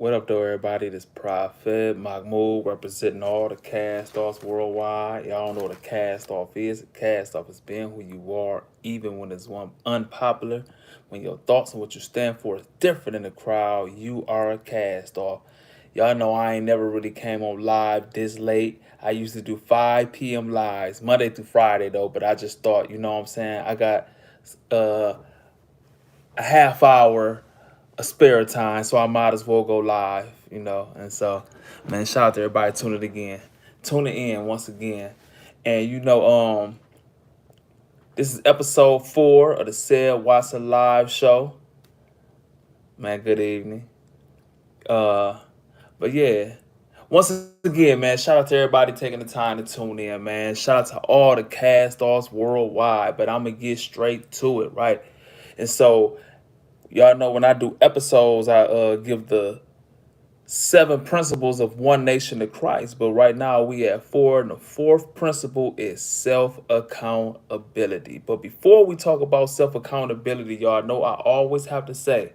What up, though, everybody? This Prophet Mahmoud representing all the cast offs worldwide. Y'all know what a cast off is. A cast off is being who you are, even when it's one unpopular. When your thoughts and what you stand for is different in the crowd, you are a cast off. Y'all know I ain't never really came on live this late. I used to do 5 p.m. lives, Monday through Friday, though, but I just thought, you know what I'm saying? I got uh, a half hour a spare time, so I might as well go live, And so, man, shout out to everybody tuning in once again. And this is episode 4 of the Said Watson live show. Man, good evening. But yeah, once again, man, shout out to everybody taking the time to tune in, man. Shout out to all the cast offs worldwide. But I'm gonna get straight to it, right? And so, y'all know when I do episodes, I give the 7 principles of one nation of Christ, but right now we at 4, and the fourth principle is self-accountability. But before we talk about self-accountability, y'all know I always have to say,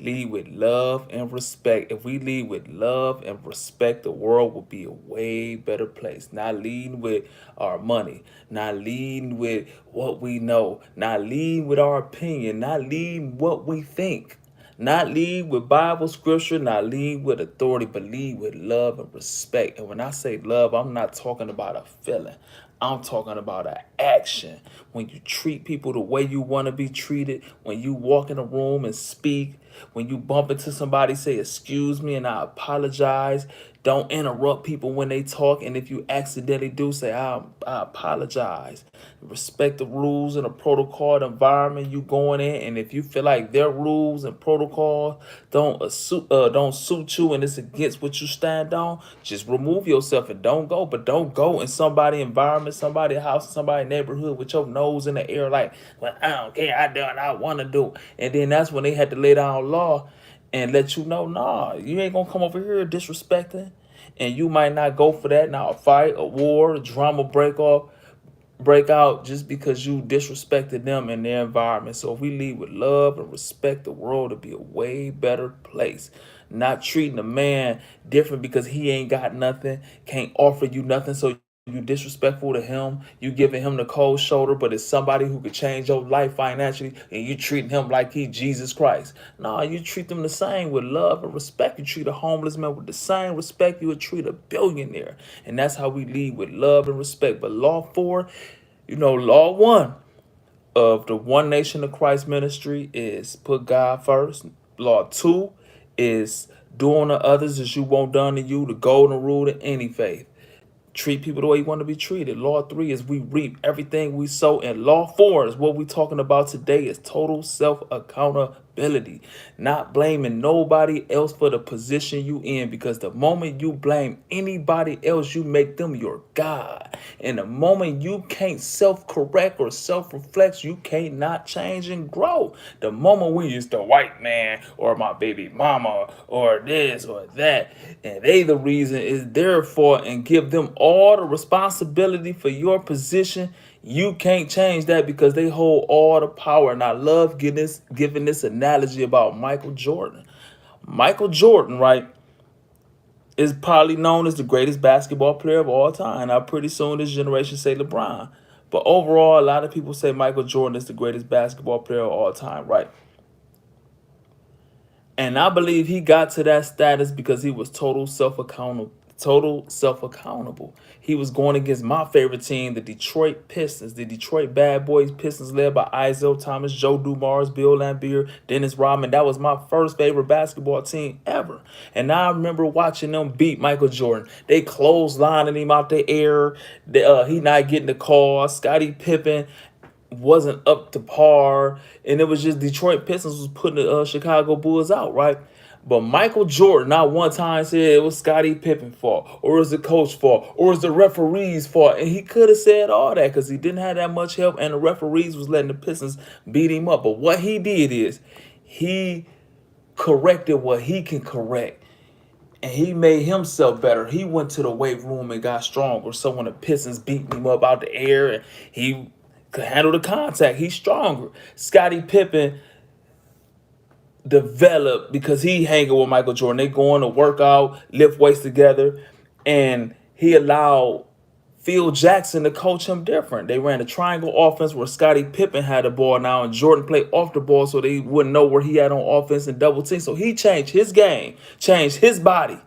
lead with love and respect. If we lead with love and respect, the world will be a way better place. Not leading with our money, not leading with what we know, not leading with our opinion, not leading what we think. Not lead with Bible scripture, not lead with authority, but lead with love and respect. And when I say love, I'm not talking about a feeling. I'm talking about an action. When you treat people the way you want to be treated, when you walk in a room and speak, when you bump into somebody, say, excuse me, and I apologize. Don't interrupt people when they talk. And if you accidentally do, say, I apologize. Respect the rules and the protocol, the environment you going in. And if you feel like their rules and protocols don't suit you and it's against what you stand on, just remove yourself and don't go. But don't go in somebody environment, somebody house, somebody neighborhood with your nose in the air like, well, I don't care, I do what I want to do. And then that's when they had to lay down law and let you know, nah, you ain't gonna come over here disrespecting. And you might not go for that. Now a fight, a war, a drama break out just because you disrespected them and their environment. So if we lead with love and respect, the world will be a way better place. Not treating a man different because he ain't got nothing, can't offer you nothing, so you disrespectful to him, you giving him the cold shoulder, but it's somebody who could change your life financially, and you treating him like he Jesus Christ. No, you treat them the same with love and respect. You treat a homeless man with the same respect you would treat a billionaire. And that's how we lead, with love and respect. But law 4, law 1 of the One Nation of Christ ministry is put God first. Law 2 is doing to others as you want done to you, the golden rule to any faith. Treat people the way you want to be treated. Law 3 is we reap everything we sow. And law 4 is what we're talking about today, is total self-accountability. Not blaming nobody else for the position you in, because the moment you blame anybody else, you make them your God. And the moment you can't self-correct or self-reflect, you can't not change and grow. The moment we use the white man or my baby mama or this or that, and they the reason, is their fault, and give them all the responsibility for your position, you can't change that because they hold all the power. And I love giving this analogy about Michael Jordan. Michael Jordan, right, is probably known as the greatest basketball player of all time. Now, pretty soon this generation say LeBron. But overall, a lot of people say Michael Jordan is the greatest basketball player of all time, right? And I believe he got to that status because he was total self-accountable. He was going against my favorite team, the Detroit Pistons, the Detroit Bad Boys Pistons, led by Isaiah Thomas, Joe Dumars, Bill Laimbeer, Dennis Rodman. That was my first favorite basketball team ever. And I remember watching them beat Michael Jordan. They clotheslining him out the air. He not getting the call. Scottie Pippen wasn't up to par, and it was just Detroit Pistons was putting the Chicago Bulls out, right? But Michael Jordan not one time said it was Scottie Pippen's fault, or it was the coach's fault, or it was the referee's fault. And he could have said all that because he didn't have that much help, and the referees was letting the Pistons beat him up. But what he did is he corrected what he can correct, and he made himself better. He went to the weight room and got stronger. So when the Pistons beat him up out the air, and he could handle the contact, he's stronger. Scottie Pippen develop because he hanging with Michael Jordan. They going to work out, lift weights together, and he allowed Phil Jackson to coach him different. They ran a triangle offense where Scottie Pippen had the ball now and Jordan played off the ball so they wouldn't know where he had on offense and double team. So he changed his game, changed his body.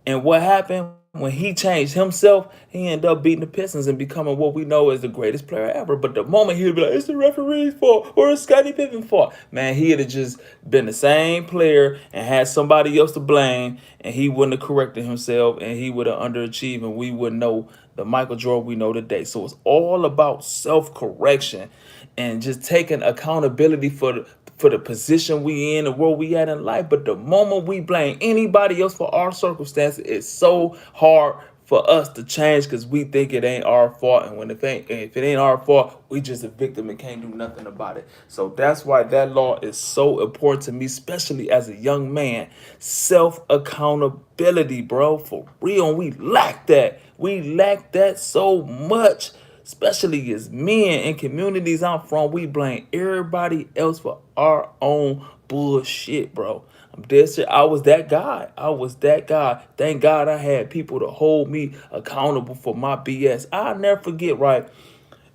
And what happened when he changed himself, he ended up beating the Pistons and becoming what we know as the greatest player ever. But the moment he would be like, it's the referee's fault or it's Scottie Pippen's fault, man, he'd have just been the same player and had somebody else to blame, and he wouldn't have corrected himself and he would have underachieved, and we wouldn't know the Michael Jordan we know today. So it's all about self-correction and just taking accountability for the position we in and where we at in life. But the moment we blame anybody else for our circumstances, it's so hard for us to change because we think it ain't our fault. And if it ain't our fault, we just a victim and can't do nothing about it. So that's why that law is so important to me, especially as a young man. Self accountability, bro, for real. And we lack that. We lack that so much. Especially as men in communities I'm from, we blame everybody else for our own bullshit, bro. I'm dead serious. I was that guy. I was that guy. Thank God I had people to hold me accountable for my BS. I'll never forget, right?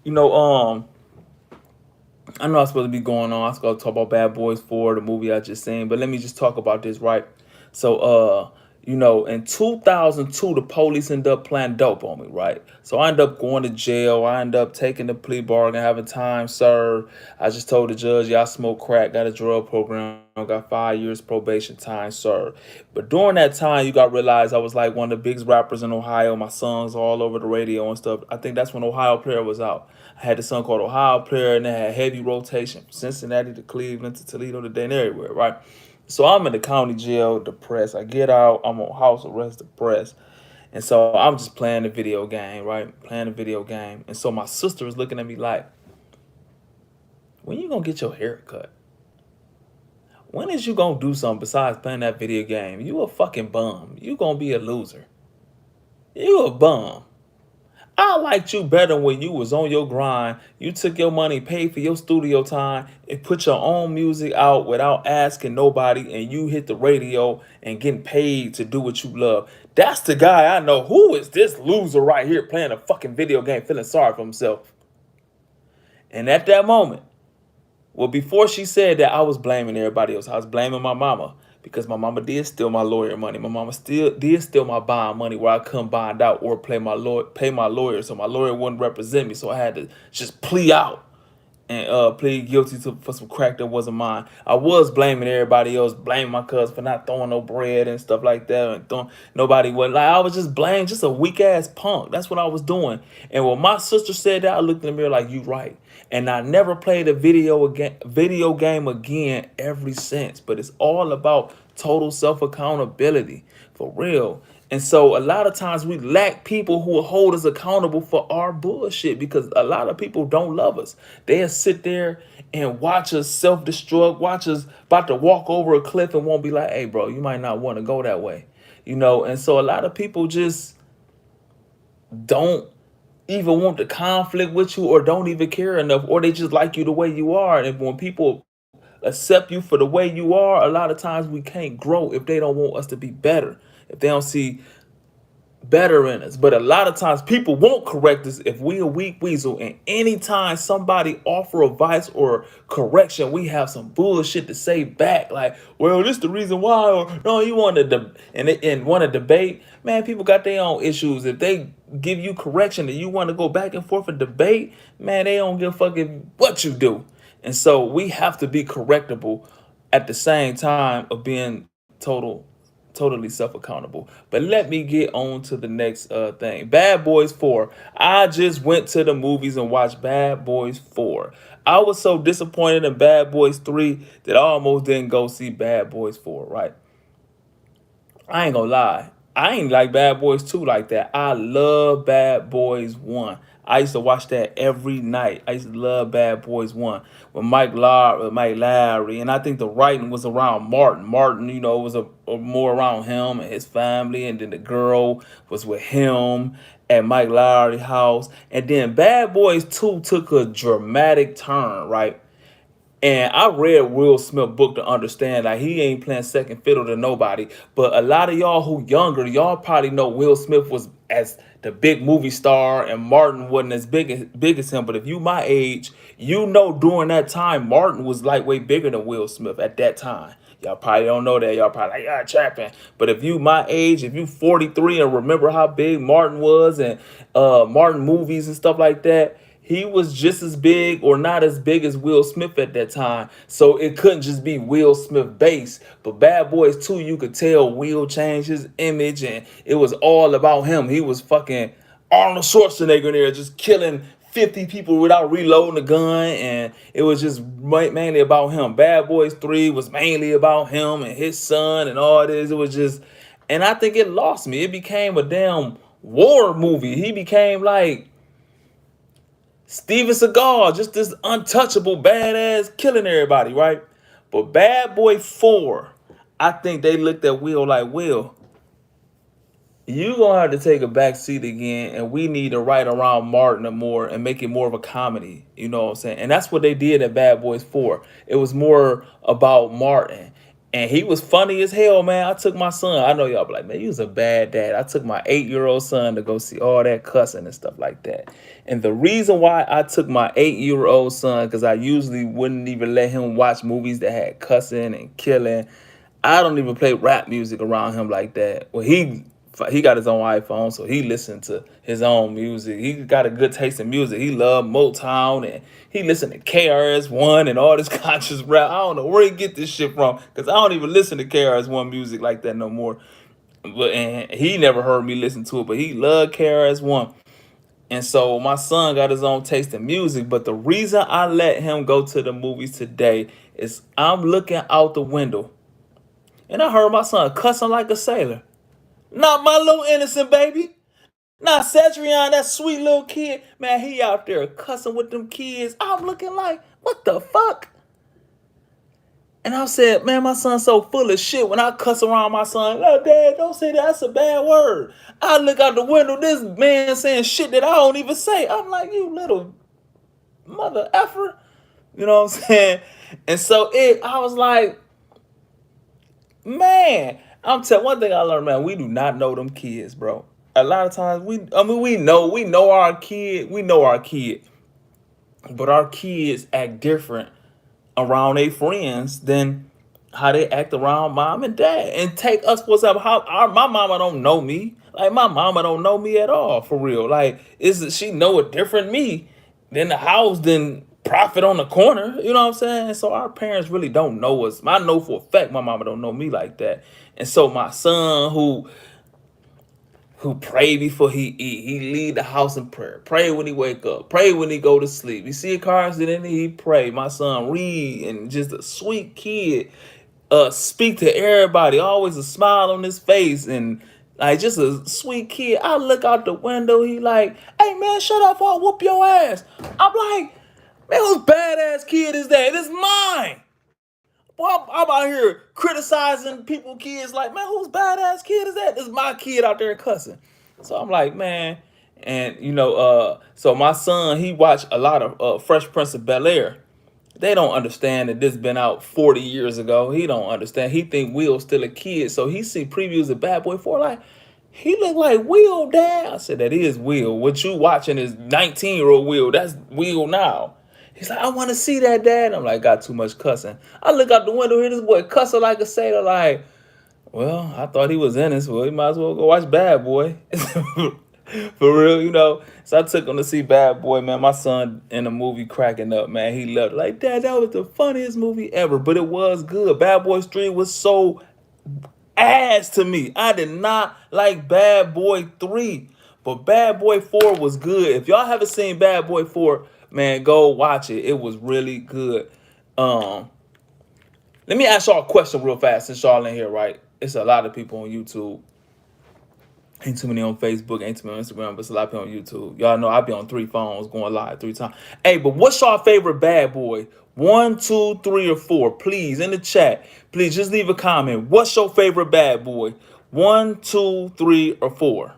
You know, I know I'm supposed to be going on. I'm supposed to talk about Bad Boys 4, the movie I just seen, but let me just talk about this, right? So, in 2002, the police ended up playing dope on me, right? So I ended up going to jail. I ended up taking the plea bargain, having time served. I just told the judge, yeah, I smoke crack, got a drug program, got 5 years probation, time served. But during that time, you got to realize I was like one of the biggest rappers in Ohio. My songs all over the radio and stuff. I think that's when Ohio Player was out. I had this song called Ohio Player, and they had heavy rotation from Cincinnati to Cleveland to Toledo to then everywhere, right? So I'm in the county jail, depressed. I get out, I'm on house arrest, depressed. And so I'm just playing the video game, right? Playing the video game. And so my sister was looking at me like, when you gonna get your hair cut? When is you gonna do something besides playing that video game? You a fucking bum. You gonna be a loser. You a bum. I liked you better when you was on your grind. You took your money, paid for your studio time, and put your own music out without asking nobody, and you hit the radio and getting paid to do what you love. That's the guy I know. Who is this loser right here playing a fucking video game, feeling sorry for himself? And at that moment, well, before she said that, I was blaming everybody else. I was blaming my mama because my mama did steal my lawyer money. My mama still did steal my bond money where I couldn't bond out or pay my lawyer, so my lawyer wouldn't represent me. So I had to just plea out and plead guilty for some crack that wasn't mine. I was blaming everybody else, blaming my cousin for not throwing no bread and stuff like that, and throwing nobody was like I was just blaming just a weak ass punk. That's what I was doing. And when my sister said that, I looked in the mirror like, you right. And I never played a video game again ever since. But it's all about total self accountability for real. And so a lot of times we lack people who will hold us accountable for our bullshit because a lot of people don't love us. They'll sit there and watch us self-destruct, watch us about to walk over a cliff and won't be like, hey, bro, you might not want to go that way. And so a lot of people just don't even want the conflict with you or don't even care enough, or they just like you the way you are. And when people accept you for the way you are, a lot of times we can't grow if they don't want us to be better, if they don't see better in us. But a lot of times people won't correct us if we a weak weasel. And anytime somebody offer advice or correction, we have some bullshit to say back. Like, well, this the reason why, or no, you want to and want to debate. Man, people got their own issues. If they give you correction and you want to go back and forth and debate, man, they don't give a fucking what you do. And so we have to be correctable at the same time of being totally self-accountable. But let me get on to the next thing. Bad Boys 4. I just went to the movies and watched Bad Boys 4. I was so disappointed in Bad Boys 3 that I almost didn't go see Bad Boys 4, right? I ain't gonna lie. I ain't like Bad Boys 2 like that. I love Bad Boys 1. I used to watch that every night. I used to love Bad Boys 1 with Mike Lowry. And I think the writing was around Martin. Martin, was a more around him and his family. And then the girl was with him at Mike Lowry's house. And then Bad Boys 2 took a dramatic turn, right? And I read Will Smith book to understand like he ain't playing second fiddle to nobody. But a lot of y'all who younger, y'all probably know Will Smith was as the big movie star and Martin wasn't as big as him. But if you my age, you know during that time Martin was like way bigger than Will Smith at that time. Y'all probably don't know that. Y'all probably like, yeah, trapping. But if you my age, if you 43 and remember how big Martin was and Martin movies and stuff like that, he was just as big or not as big as Will Smith at that time. So it couldn't just be Will Smith based. But Bad Boys 2, you could tell Will changed his image and it was all about him. He was fucking Arnold Schwarzenegger in there just killing 50 people without reloading a gun, and it was just mainly about him. Bad Boys 3 was mainly about him and his son and all this. It was just, and I think it lost me. It became a damn war movie. He became like Steven Seagal, just this untouchable badass killing everybody, right? But Bad Boy 4, I think they looked at Will like, Will, you gonna have to take a back seat again, and we need to write around Martin more and make it more of a comedy. You know what I'm saying? And that's what they did at Bad Boys 4. It was more about Martin. And he was funny as hell, man. I took my son. I know y'all be like, man, you was a bad dad. I took my 8-year-old son to go see all that cussing and stuff like that. And the reason why I took my 8-year-old son, because I usually wouldn't even let him watch movies that had cussing and killing. I don't even play rap music around him like that. Well, he got his own iPhone, so he listened to his own music. He got a good taste in music. He loved Motown, and he listened to KRS-One and all this conscious rap. I don't know where he get this shit from, because I don't even listen to KRS-One music like that no more. But and he never heard me listen to it, but he loved KRS-One. And so my son got his own taste in music. But the reason I let him go to the movies today is I'm looking out the window, and I heard my son cussing like a sailor. Not my little innocent baby. Not Cedrion, that sweet little kid. Man, he out there cussing with them kids. I'm looking like, what the fuck? And I said, man, my son's so full of shit. When I cuss around my son, oh, Dad, don't say that. That's a bad word. I look out the window, this man saying shit that I don't even say. I'm like, you little mother effer. You know what I'm saying? And so I was like, man, I'm telling one thing I learned, man, we do not know them kids, bro. A lot of times we know our kid, but our kids act different around their friends than how they act around mom and dad. And take us for example, my mama don't know me. Like my mama don't know me at all, for real. Like she know a different me than the house than Prophet on the corner. You know what I'm saying? So our parents really don't know us. I know for a fact my mama don't know me like that. And so my son who pray before he eat. He leave the house in prayer. Pray when he wake up. Pray when he go to sleep. You see a car accident, he pray. My son read and just a sweet kid. Speak to everybody. Always a smile on his face and like just a sweet kid. I look out the window. He like, hey man, shut up or I'll whoop your ass. I'm like, man, whose badass kid is that? It's mine. Well, I'm out here criticizing people, kids, like, man, whose badass kid is that? This is my kid out there cussing. So I'm like, man, and so my son, he watched a lot of Fresh Prince of Bel-Air. They don't understand that this been out 40 years ago. He don't understand. He think Will's still a kid. So he see previews of Bad Boy 4, like, he look like Will, Dad. I said, that is Will. What you watching is 19-year-old Will. That's Will now. He's like, I want to see that, Dad. I'm like, got too much cussing. I look out the window, hear this boy cussing like a sailor, like, well, I thought he was in this. Well, he might as well go watch Bad Boy. For real. So I took him to see Bad Boy, man. My son in the movie cracking up, man. He loved it. Like, Dad, that was the funniest movie ever. But it was good. Bad Boy 3 was so ass to me. I did not like Bad Boy 3. But Bad Boy 4 was good. If y'all haven't seen Bad Boy 4, man, go watch it. It was really good. Let me ask y'all a question real fast since y'all in here, right? It's a lot of people on YouTube. Ain't too many on Facebook, ain't too many on Instagram, but it's a lot of people on YouTube. Y'all know I be on 3 phones going live 3 times. Hey, but what's y'all favorite Bad Boy? 1, 2, 3, or 4? Please, in the chat, please just leave a comment. What's your favorite Bad Boy? 1, 2, 3, or 4?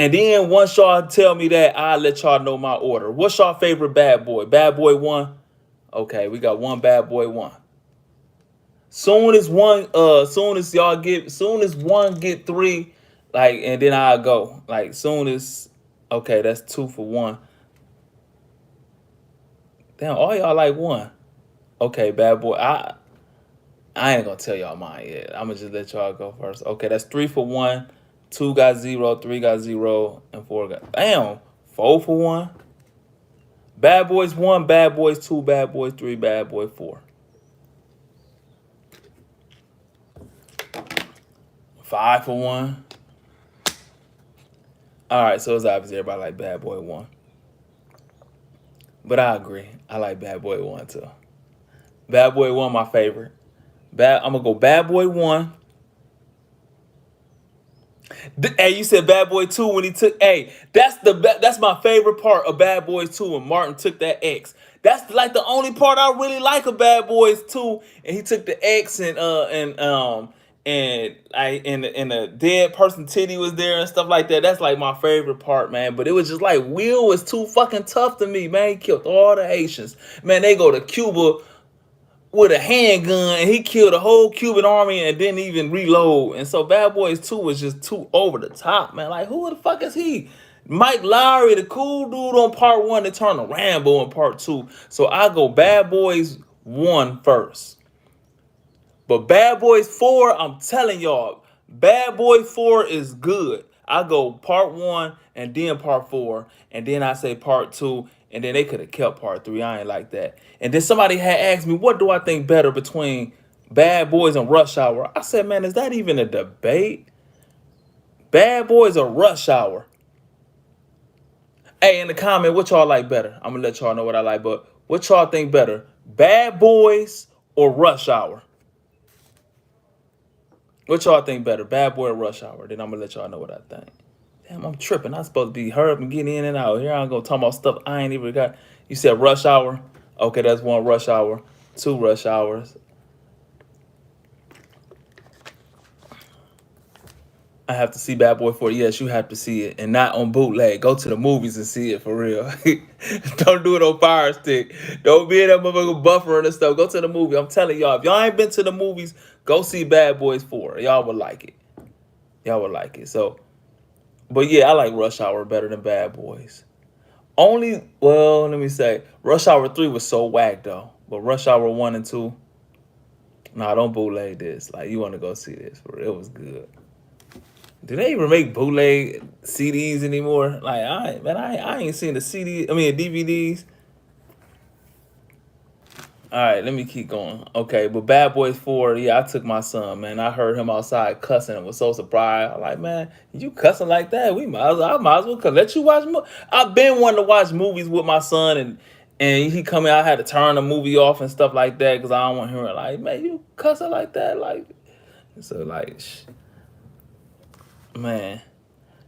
And then once y'all tell me that, I'll let y'all know my order. What's y'all favorite bad boy? Bad boy one? Okay, we got one bad boy one. Soon as one get three, like, and then I'll go. Like soon as, okay, that's two for one. Damn, all y'all like one. Okay, bad boy. I ain't gonna tell y'all mine yet. I'm gonna just let y'all go first. Okay, that's three for one. Two got zero, three got zero, and four got, damn, four for one. Bad boys one, bad boys two, bad boys three, bad boy four. Five for one. All right, so it's obvious everybody like bad boy one. But I agree. I like bad boy one too. Bad boy one, my favorite. I'm gonna go bad boy one. Hey, you said Bad Boy 2 when he took. Hey, that's my favorite part of Bad Boys 2 when Martin took that X. That's like the only part I really like of Bad Boys 2, and he took the X and the dead person titty was there and stuff like that. That's like my favorite part, man. But it was just like Will was too fucking tough to me, man. He killed all the Haitians. Man, they go to Cuba with a handgun and he killed a whole Cuban army and didn't even reload. And so Bad Boys 2 was just too over the top, man. Like, who the fuck is he? Mike Lowry, the cool dude on part one that turned to Rambo in part two. So I go Bad Boys 1 first. But Bad Boys 4, I'm telling y'all, Bad Boy 4 is good. I go part one and then part four, and then I say part two, and then they could have kept part three. I ain't like that. And then somebody had asked me, what do I think better between Bad Boys and Rush Hour? I said, man, is that even a debate? Bad Boys or Rush Hour? Hey, in the comment, what y'all like better? I'm gonna let y'all know what I like, but what y'all think better? Bad Boys or Rush Hour? What y'all think better, Bad Boy or Rush Hour? Then I'm gonna let y'all know what I think. Damn, I'm tripping. I'm supposed to be hurry up and getting in and out. Here I'm gonna talk about stuff I ain't even got. You said Rush Hour? Okay, that's one Rush Hour. Two Rush Hours. I have to see Bad Boy 4. Yes, you have to see it. And not on bootleg. Go to the movies and see it for real. Don't do it on Fire Stick. Don't be in that motherfucker buffering and stuff. Go to the movie. I'm telling y'all, if y'all ain't been to the movies, go see Bad Boys 4. Y'all would like it. Y'all would like it. So, but yeah, I like Rush Hour better than Bad Boys. Well, let me say, Rush Hour 3 was so whack though. But Rush Hour 1 and 2, nah, don't bootleg this. Like, you want to go see this. For real. It was good. Do they even make bootleg CDs anymore? Like, I ain't seen the DVDs. All right, let me keep going. Okay, but Bad Boys 4, yeah, I took my son, man. I heard him outside cussing and was so surprised. I'm like, man, you cussing like that? I might as well let you watch. I've been wanting to watch movies with my son, and he come in. I had to turn the movie off and stuff like that because I don't want him like, man, you cussing like that, like. So like, man,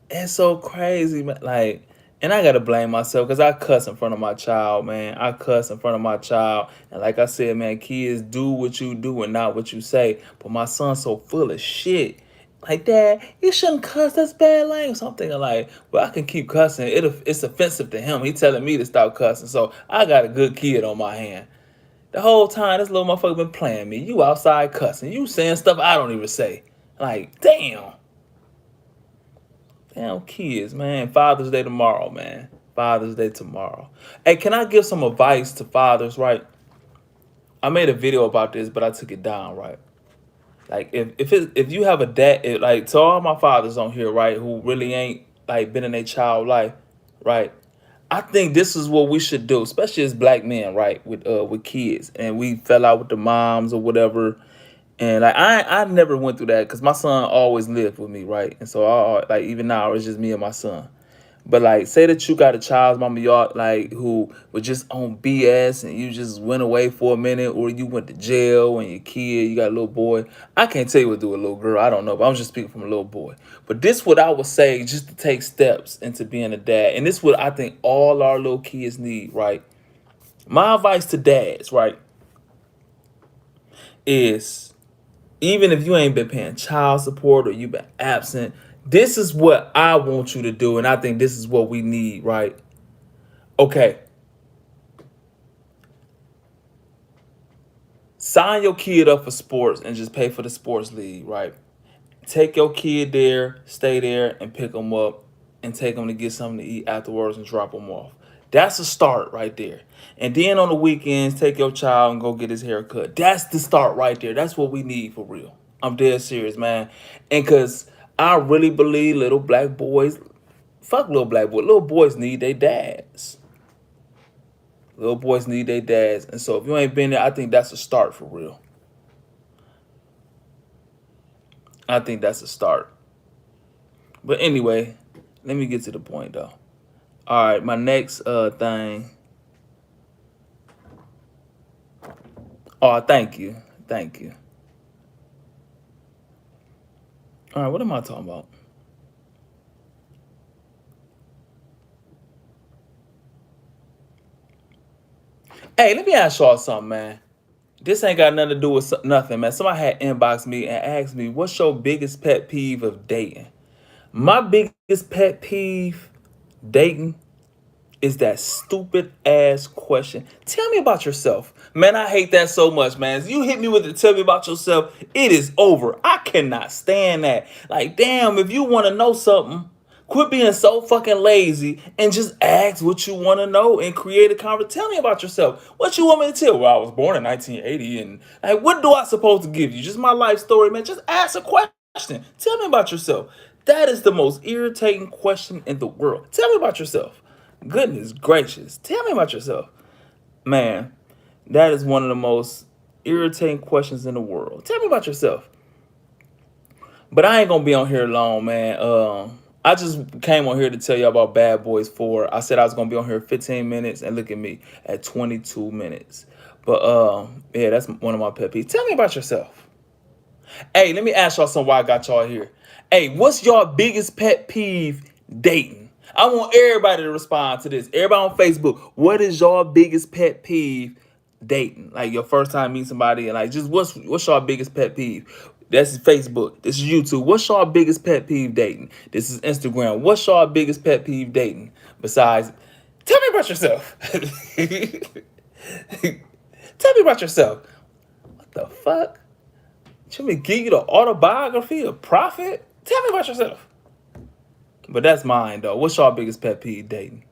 it's so crazy, man. Like, and I gotta blame myself because I cuss in front of my child, man. I cuss in front of my child, and like I said, man, kids do what you do and not what you say. But my son's so full of shit. Like, Dad, you shouldn't cuss. That's bad language. So I'm thinking like, well, I can keep cussing. It's offensive to him. He telling me to stop cussing. So I got a good kid on my hand. The whole time this little motherfucker been playing me. You outside cussing. You saying stuff I don't even say. Like, damn. Damn kids, man. Father's Day tomorrow, man. Father's Day tomorrow. Hey, can I give some advice to fathers, right? I made a video about this, but I took it down, right? Like, if you have a dad, like, to all my fathers on here, right, who really ain't like been in their child life, right? I think this is what we should do, especially as black men, right, with kids, and we fell out with the moms or whatever. And like I never went through that because my son always lived with me, right? And so like even now it's just me and my son. But like, say that you got a child's mama, y'all, like, who was just on BS and you just went away for a minute, or you went to jail and your kid, you got a little boy. I can't tell you what to do with a little girl. I don't know, but I'm just speaking from a little boy. But this what I would say just to take steps into being a dad. And this what I think all our little kids need, right? My advice to dads, right, is even if you ain't been paying child support or you've been absent, This is what I want you to do, and I think this is what we need, right? Okay, sign your kid up for sports and just pay for the sports league, right? Take your kid there, stay there, and pick them up and take them to get something to eat afterwards and drop them off. That's a start right there. And then on the weekends, take your child and go get his hair cut. That's the start right there. That's what we need for real. I'm dead serious, man. And because I really believe little black boys, fuck little black boys, little boys need their dads. Little boys need their dads. And so if you ain't been there, I think that's a start for real. I think that's a start. But anyway, let me get to the point though. All right, my next thing. Oh, thank you, thank you. All right, what am I talking about? Hey, let me ask y'all something, man. This ain't got nothing to do with nothing, man. Somebody had inboxed me and asked me, "What's your biggest pet peeve of dating?" My biggest pet peeve dating is that stupid ass question. Tell me about yourself. Man, I hate that so much, man. You hit me with it, tell me about yourself. It is over. I cannot stand that. Like, damn, if you want to know something, quit being so fucking lazy and just ask what you want to know and create a conversation. Tell me about yourself. What you want me to tell? Well, I was born in 1980 and like, what do I supposed to give you? Just my life story, man. Just ask a question. Tell me about yourself. That is the most irritating question in the world. Tell me about yourself. Goodness gracious. Tell me about yourself. Man, that is one of the most irritating questions in the world. Tell me about yourself. But I ain't gonna be on here long, man. I just came on here to tell you about Bad Boys 4. I said I was gonna be on here 15 minutes, and look at me at 22 minutes. But yeah, that's one of my pet peeves. Tell me about yourself. Hey, let me ask y'all something. Why I got y'all here? Hey, what's your biggest pet peeve dating? I want everybody to respond to this. Everybody on Facebook, what is your biggest pet peeve dating? Like your first time meeting somebody, and like just what's your biggest pet peeve? That's Facebook. This is YouTube. What's your biggest pet peeve dating? This is Instagram. What's your biggest pet peeve dating? Besides, tell me about yourself. Tell me about yourself. What the fuck? Should we give you the autobiography of Prophet? Tell me about yourself. But that's mine though. What's your biggest pet peeve dating?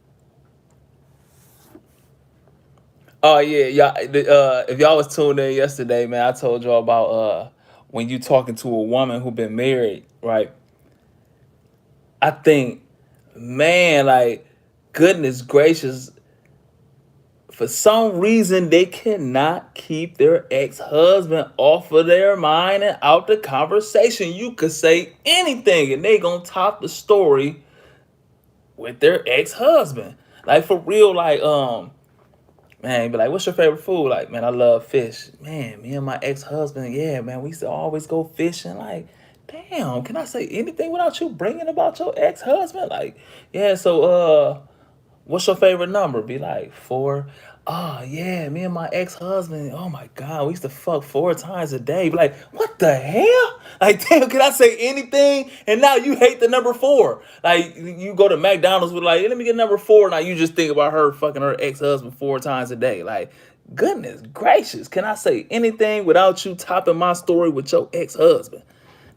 Oh yeah, y'all. If y'all was tuned in yesterday, man, I told y'all about when you talking to a woman who been married, right? I think, man, like, goodness gracious, for some reason they cannot keep their ex-husband off of their mind and out the conversation. You could say anything and they gonna top the story with their ex-husband. Like for real, like man, be like, what's your favorite food? Like, man, I love fish. Man, me and my ex-husband, yeah, man, we used to always go fishing. Like, damn, can I say anything without you bringing about your ex-husband? Like, yeah, so what's your favorite number? Be like, four. Oh yeah, me and my ex-husband. Oh my God, we used to fuck 4 times a day. Be like, what the hell? Like, damn, can I say anything? And now you hate the number four. Like, you go to McDonald's with like, hey, let me get number four. Now you just think about her fucking her ex-husband 4 times a day. Like, goodness gracious, can I say anything without you topping my story with your ex-husband?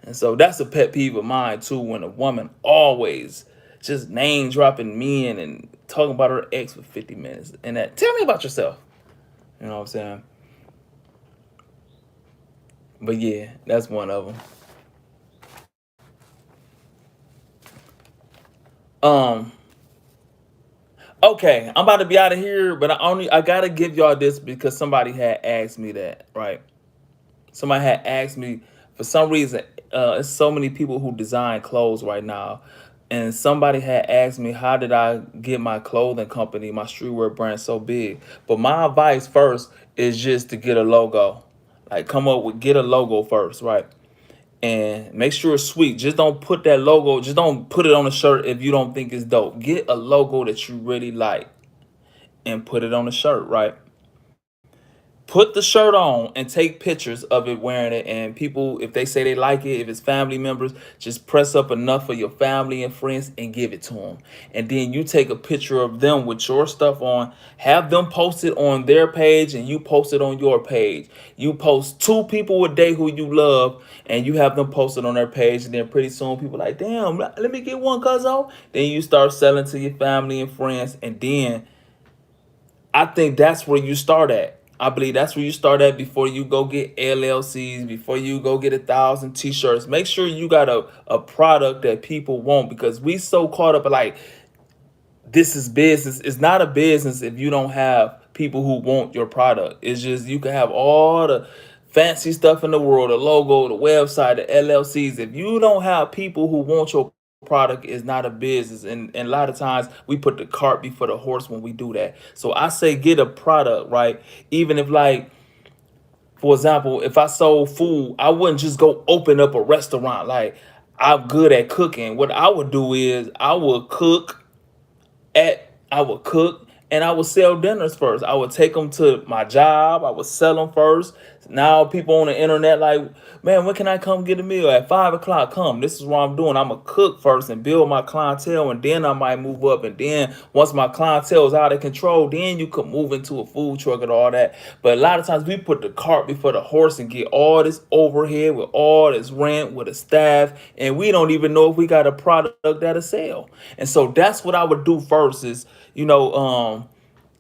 And so that's a pet peeve of mine too, when a woman always just name dropping men and talking about her ex for 50 minutes. And that, tell me about yourself. You know what I'm saying? But yeah, that's one of them. Um, okay, I'm about to be out of here, but I gotta give y'all this because somebody had asked me that, right? Somebody had asked me for some reason. It's so many people who design clothes right now, and somebody had asked me how did I get my clothing company, my streetwear brand, so big. But my advice first is just to get a logo, like come up with get a logo first, right? And make sure it's sweet. Just don't put that logo. Just don't put it on a shirt if you don't think it's dope. Get a logo that you really like and put it on the shirt, right? put the shirt on and take pictures of it wearing it, and people, if they say they like it, if it's family members, just press up enough for your family and friends and give it to them. And then you take a picture of them with your stuff on, have them post it on their page, and you post it on your page. You post two people a day who you love, and you have them posted on their page, and then pretty soon people like, damn, let me get one, cuzzo. Then you start selling to your family and friends, and then I think that's where you start at. I believe that's where you start at before you go get LLCs, before you go get 1,000 t-shirts. Make sure you got a product that people want, because we so caught up in like, this is business. It's not a business if you don't have people who want your product. It's just, you can have all the fancy stuff in the world, the logo, the website, the LLCs. If you don't have people who want your product, is not a business. And a lot of times we put the cart before the horse when we do that. So I say get a product, right? Even if, like, for example, if I sold food, I wouldn't just go open up a restaurant. Like, I'm good at cooking. What I would do is I would cook and I would sell dinners first. I would take them to my job. I would sell them first. Now people on the internet like, man, when can I come get a meal? At 5 o'clock, come. This is what I'm doing. I'm a cook first and build my clientele, and then I might move up. And then once my clientele is out of control, then you could move into a food truck and all that. But a lot of times we put the cart before the horse and get all this overhead with all this rent with a staff, and we don't even know if we got a product that'll sell. And so that's what I would do first is,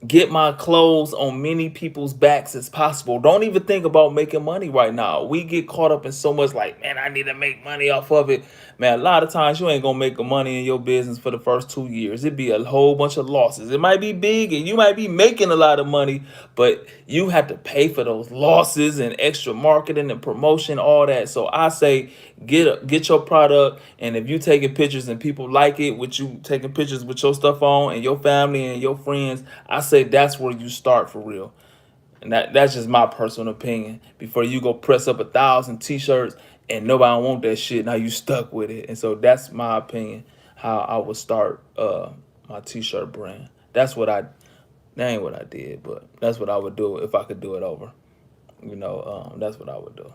get my clothes on many people's backs as possible. Don't even think about making money right now. We get caught up in so much like, man, I need to make money off of it. Man, a lot of times you ain't gonna make money in your business for the first 2 years. It'd be a whole bunch of losses. It might be big and you might be making a lot of money, but you have to pay for those losses and extra marketing and promotion, all that. So I say get your product, and if you taking pictures and people like it with you taking pictures with your stuff on and your family and your friends, I say that's where you start for real. And that's just my personal opinion. Before you go press up 1,000 t-shirts and nobody want that shit, now you stuck with it. And so that's my opinion how I would start my t-shirt brand. That ain't what I did, but that's what I would do if I could do it over. That's what I would do.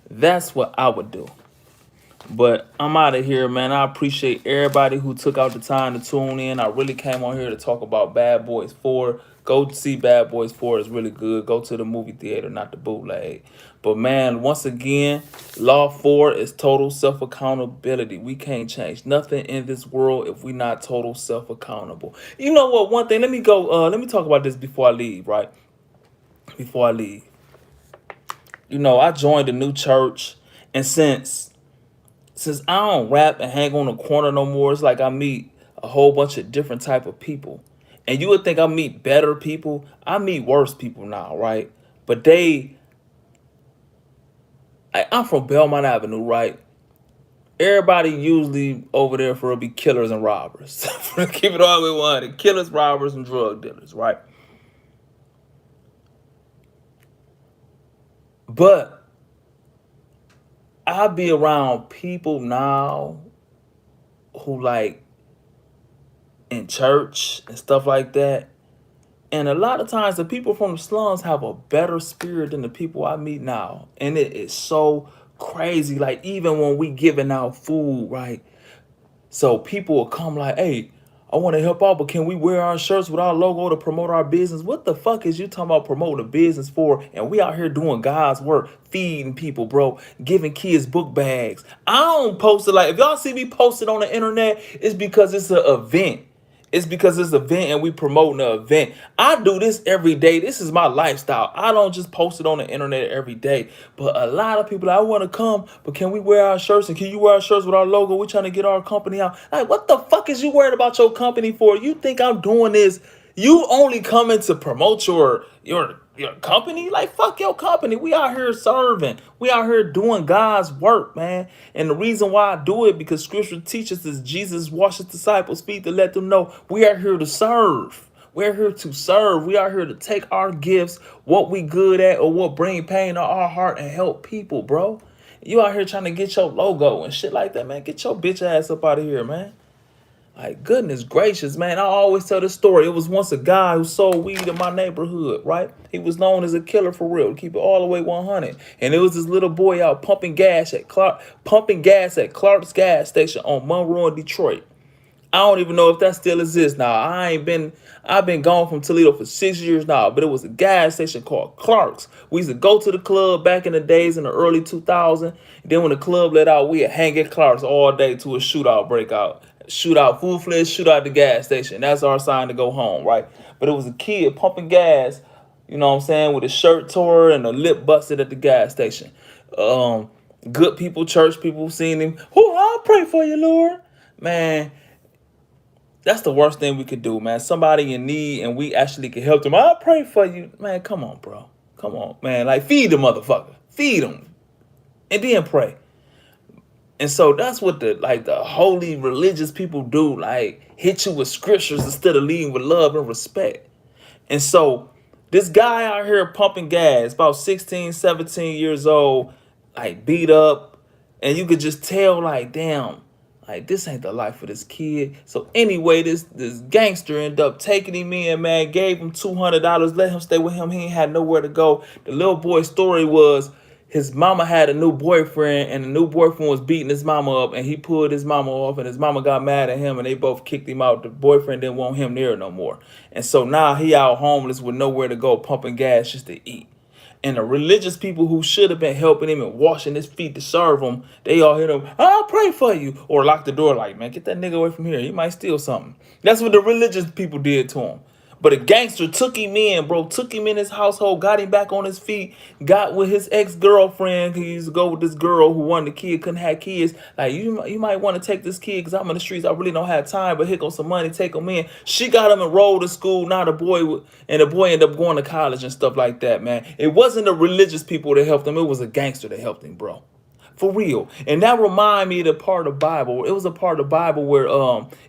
That's what I would do. But I'm out of here, man. I appreciate everybody who took out the time to tune in. I really came on here to talk about Bad Boys 4. Go see Bad Boys 4. It's really good. Go to the movie theater, not the bootleg. But, man, once again, Law 4 is total self-accountability. We can't change nothing in this world if we not total self-accountable. You know what? One thing. Let me talk about this before I leave, right? Before I leave. I joined a new church, and since I don't rap and hang on the corner no more, it's like I meet a whole bunch of different type of people. And you would think I meet better people. I meet worse people now, right? But I'm from Belmont Avenue, right? Everybody usually over there for be killers and robbers. Keep it all the way 100. Killers, robbers, and drug dealers, right? But I be around people now who like in church and stuff like that. And a lot of times the people from the slums have a better spirit than the people I meet now. And it is so crazy. Like, even when we giving out food, right? So people will come like, hey, I want to help out, but can we wear our shirts with our logo to promote our business? What the fuck is you talking about promoting a business for? And we out here doing God's work, feeding people, bro, giving kids book bags. I don't post it. Like, if y'all see me posted on the internet, it's because it's an event. It's because it's an event and we promoting the event. I do this every day. This is my lifestyle. I don't just post it on the internet every day. But a lot of people, I want to come, but can we wear our shirts? And can you wear our shirts with our logo? We're trying to get our company out. Like, what the fuck is you worried about your company for? You think I'm doing this? You only coming to promote your company? Like, fuck your company. We out here serving. We out here doing God's work, man. And the reason why I do it, because scripture teaches us Jesus washed his disciples' feet to let them know we are here to serve. We're here to serve. We are here to take our gifts, what we good at, or what bring pain to our heart, and help people, bro. You out here trying to get your logo and shit like that, man. Get your bitch ass up out of here, man. Like, goodness gracious, man. I always tell this story. It was once a guy who sold weed in my neighborhood, right? He was known as a killer for real, to keep it all the way 100. And it was this little boy out pumping gas at Clark's gas station on Monroe in Detroit. I don't even know if that still exists now. I've been gone from Toledo for 6 years now, but it was a gas station called Clark's. We used to go to the club back in the days in the early 2000s. Then when the club let out, we'd hang at Clark's all day to a shootout breakout. Shootout, full-fledged shootout at the gas station. That's our sign to go home, right? But it was a kid pumping gas, you know what I'm saying, with his shirt tore and a lip busted at the gas station. Um, Good people, church people seen him. Oh, I'll pray for you, Lord. Man, that's the worst thing we could do, man. Somebody in need and we actually can help them. I'll pray for you. Man, come on, bro. Come on, man. Like, feed the motherfucker. Feed them. And then pray. And so that's what the holy religious people do. Like, hit you with scriptures instead of leading with love and respect. And so this guy out here pumping gas, about 16, 17 years old, like beat up. And you could just tell, like, damn, like, this ain't the life for this kid. So anyway, this gangster ended up taking him in, man, gave him $200, let him stay with him. He ain't had nowhere to go. The little boy's story was his mama had a new boyfriend, and the new boyfriend was beating his mama up, and he pulled his mama off, and his mama got mad at him, and they both kicked him out. The boyfriend didn't want him near no more. And so now he out homeless with nowhere to go, pumping gas just to eat. And the religious people who should have been helping him and washing his feet to serve him, they all hit him, I'll pray for you. Or lock the door like, man, get that nigga away from here. He might steal something. That's what the religious people did to him. But a gangster took him in, bro, took him in his household, got him back on his feet, got with his ex-girlfriend. He used to go with this girl who wanted a kid, couldn't have kids. Like, you might want to take this kid because I'm in the streets. I really don't have time, but here goes some money, take him in. She got him enrolled in school. Now the boy ended up going to college and stuff like that, man. It wasn't the religious people that helped him. It was a gangster that helped him, bro. For real. And that remind me of the part of the Bible. It was a part of the Bible where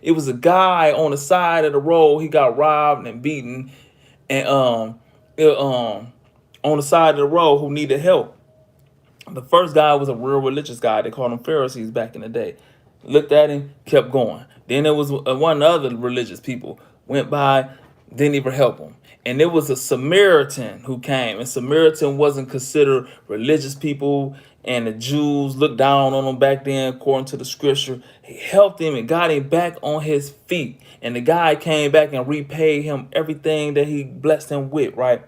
it was a guy on the side of the road. He got robbed and beaten and on the side of the road who needed help. The first guy was a real religious guy. They called them Pharisees back in the day. Looked at him, kept going. Then there was one other religious people went by, didn't even help him. And there was a Samaritan who came, and Samaritan wasn't considered religious people, and the Jews looked down on him back then, according to the scripture. He helped him and got him back on his feet. And the guy came back and repaid him everything that he blessed him with, right?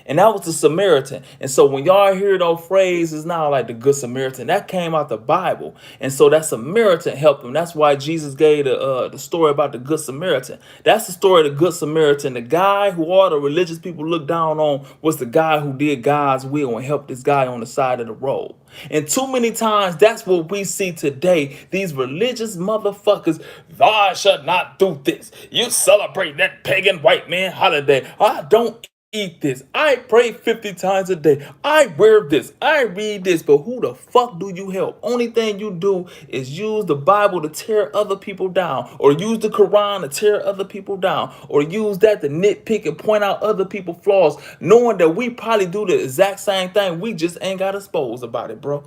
And that was the Samaritan. And so when y'all hear those phrases now, like the Good Samaritan, that came out the Bible. And so that Samaritan helped him. That's why Jesus gave the story about the Good Samaritan. That's the story of the Good Samaritan. The guy who all the religious people looked down on was the guy who did God's will and helped this guy on the side of the road. And too many times, that's what we see today. These religious motherfuckers, I shall not do this. You celebrate that pagan white man holiday. I don't eat this. I pray 50 times a day. I wear this. I read this. But who the fuck do you help? Only thing you do is use the Bible to tear other people down, or use the Quran to tear other people down, or use that to nitpick and point out other people's flaws, knowing that we probably do the exact same thing. We just ain't got exposed about it, bro.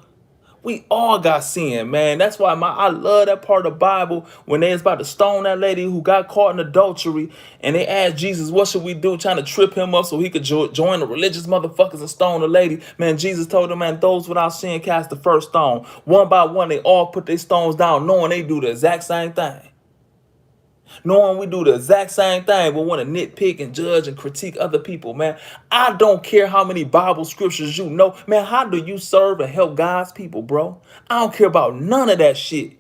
We all got sin, man. That's why I love that part of the Bible when they was about to stone that lady who got caught in adultery, and they asked Jesus, what should we do? Trying to trip him up so he could join the religious motherfuckers and stone the lady. Man, Jesus told them, man, those without sin cast the first stone. One by one, they all put their stones down, knowing they do the exact same thing. Knowing we do the exact same thing, but want to nitpick and judge and critique other people, man. I don't care how many Bible scriptures you know. Man, how do you serve and help God's people, bro? I don't care about none of that shit.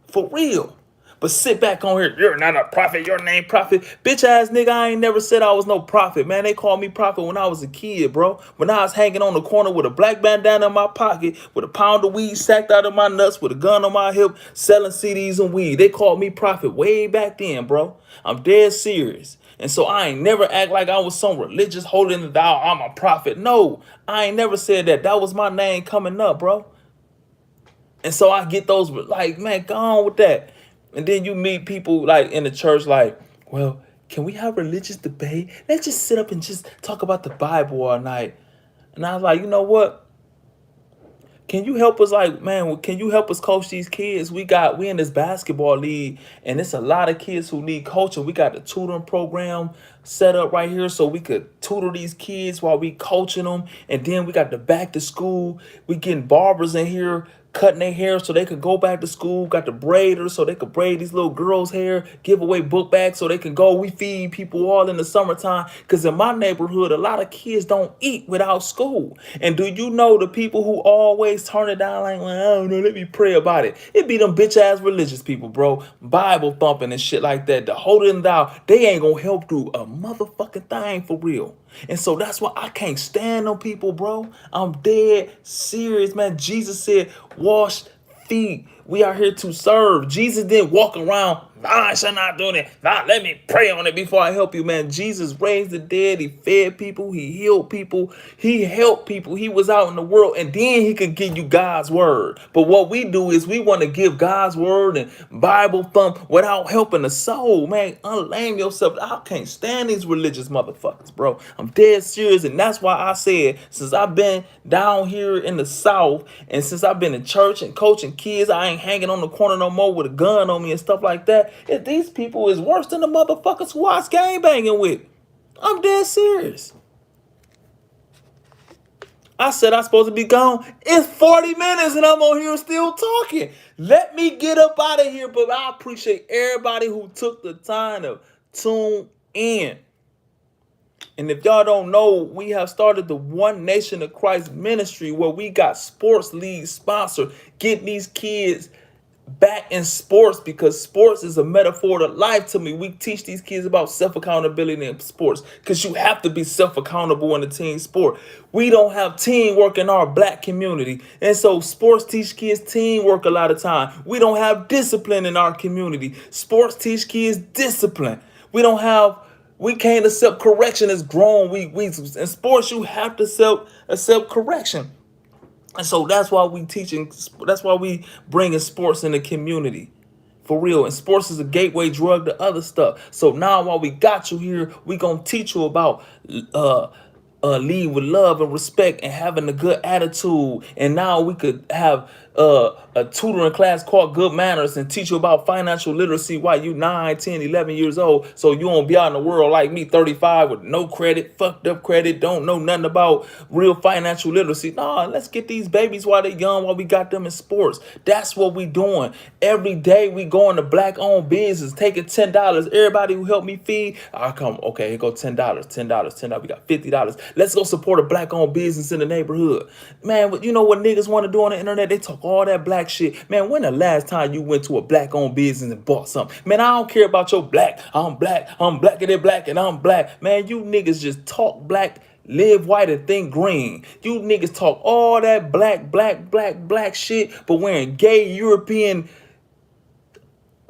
For real. But sit back on here. You're not a prophet. Your name prophet. Bitch ass nigga, I ain't never said I was no prophet, man. They called me prophet when I was a kid, bro. When I was hanging on the corner with a black bandana in my pocket, with a pound of weed sacked out of my nuts, with a gun on my hip, selling CDs and weed. They called me prophet way back then, bro. I'm dead serious. And so I ain't never act like I was some religious holding it down. I'm a prophet. No, I ain't never said that. That was my name coming up, bro. And so I get those, like, man, go on with that. And then you meet people like in the church, like, well, can we have religious debate? Let's just sit up and just talk about the Bible all night. And I was like, you know what? Can you help us, like, man, can you help us coach these kids? We in this basketball league, and it's a lot of kids who need coaching. We got the tutoring program set up right here so we could tutor these kids while we coaching them. And then we got the back to school. We getting barbers in here cutting their hair so they could go back to school. Got the braiders so they could braid these little girls' hair, give away book bags so they can go. We feed people all in the summertime. Because in my neighborhood, a lot of kids don't eat without school. And do you know the people who always turn it down like, well, I don't know, let me pray about it. It be them bitch ass religious people, bro. Bible thumping and shit like that. The holding it down, they ain't gonna help do a motherfucking thing for real. And so that's why I can't stand them people, bro. I'm dead serious, man. Jesus said, wash feet. We are here to serve. Jesus didn't walk around, I shall not do that. Nah, let me pray on it before I help you, man. Jesus raised the dead. He fed people. He healed people. He helped people. He was out in the world, and then he could give you God's word. But what we do is we want to give God's word and Bible thump without helping the soul, man. Unlame yourself. I can't stand these religious motherfuckers, bro. I'm dead serious, and that's why I said, since I've been down here in the South, and since I've been in church and coaching kids, I ain't hanging on the corner no more with a gun on me and stuff like that. If these people is worse than the motherfuckers who I was gang banging with. I'm dead serious. I said I'm supposed to be gone. It's 40 minutes and I'm on here still talking. Let me get up out of here, but I appreciate everybody who took the time to tune in. And if y'all don't know, we have started the One Nation of Christ ministry where we got sports league sponsor, getting these kids back in sports, because sports is a metaphor to life to me. We teach these kids about self-accountability in sports because you have to be self-accountable in a team sport. We don't have teamwork in our black community, and so sports teach kids teamwork a lot of time. We don't have discipline in our community. Sports teach kids discipline. We can't accept correction as grown. We in sports you have to accept correction. And so that's why that's why we bringing sports in the community. For real. And sports is a gateway drug to other stuff. So now while we got you here, we gonna teach you about lead with love and respect and having a good attitude. And now we could have a tutoring class called Good Manners and teach you about financial literacy while you 9, 10, 11 years old. So you won't be out in the world like me, 35, with no credit, fucked up credit, don't know nothing about real financial literacy. Nah, let's get these babies while they're young, while we got them in sports. That's what we doing. Every day we going to black-owned business, taking $10. Everybody who helped me feed, I come, okay, here go $10, $10. We got $50. Let's go support a black-owned business in the neighborhood. Man, you know what niggas want to do on the internet? They talk all that black shit. Man, when the last time you went to a black-owned business and bought something? Man, I don't care about your black. I'm black and they're black and I'm black. Man, you niggas just talk black, live white and think green. You niggas talk all that black shit, but wearing gay European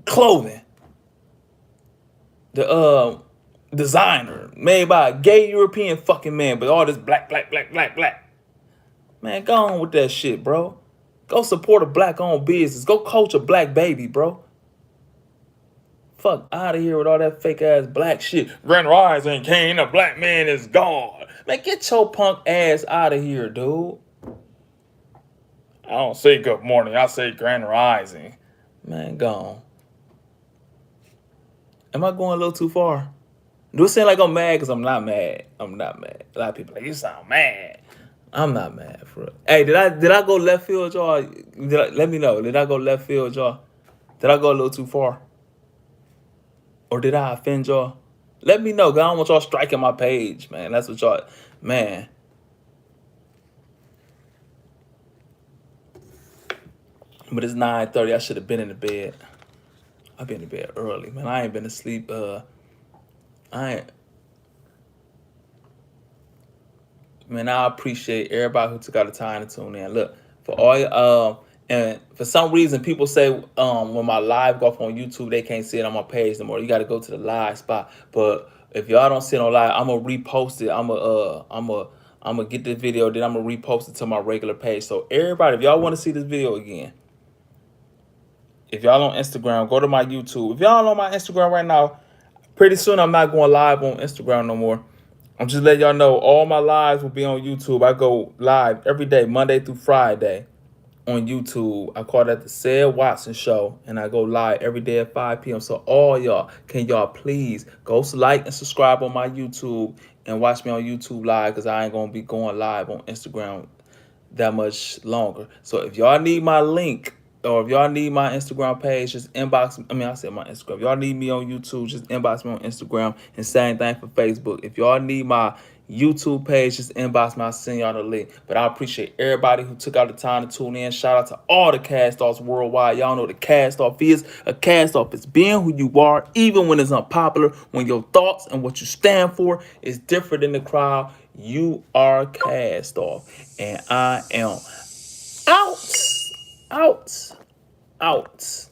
clothing. The designer made by a gay European fucking man, but all this black. Man, go on with that shit, bro. Go support a black-owned business. Go coach a black baby, bro. Fuck out of here with all that fake-ass black shit. Grand Rising King, a black man is gone. Man, get your punk ass out of here, dude. I don't say good morning. I say Grand Rising. Man, gone. Am I going a little too far? Do it seem like I'm mad? Because I'm not mad. I'm not mad. A lot of people are like, you sound mad. I'm not mad, for real. Hey, did I go left field, y'all? Let me know. Did I go left field, y'all? Did I go a little too far? Or did I offend y'all? Let me know, because I don't want y'all striking my page, man. That's what y'all... Man. But it's 9:30. I should have been in the bed. I've been in bed early, man. I ain't been asleep. Man, I appreciate everybody who took out the time to tune in. Look, for all and for some reason people say when my live go off on YouTube, they can't see it on my page no more. You got to go to the live spot. But if y'all don't see it on live, I'm gonna repost it. I'm gonna get this video, then I'm gonna repost it to my regular page. So everybody, if y'all want to see this video again, if y'all on Instagram, go to my YouTube. If y'all on my Instagram right now, pretty soon I'm not going live on Instagram no more. I'm just letting y'all know all my lives will be on YouTube. I go live every day, Monday through Friday. on YouTube. I call that the Said Watson Show, and I go live every day at 5 p.m. So all y'all, can y'all please go like and subscribe on my YouTube and watch me on YouTube live, because I ain't gonna be going live on Instagram that much longer. So if y'all need my link, or if y'all need my Instagram page, just inbox. I mean, I said my Instagram. If y'all need me on YouTube, just inbox me on Instagram. And same thing for Facebook. If y'all need my YouTube page, just inbox me. I'll send y'all the link. But I appreciate everybody who took out the time to tune in. Shout out to all the cast offs worldwide. Y'all know what a cast off is. A cast off is being who you are, even when it's unpopular. When your thoughts and what you stand for is different than the crowd, you are cast off. And I am out, out, out.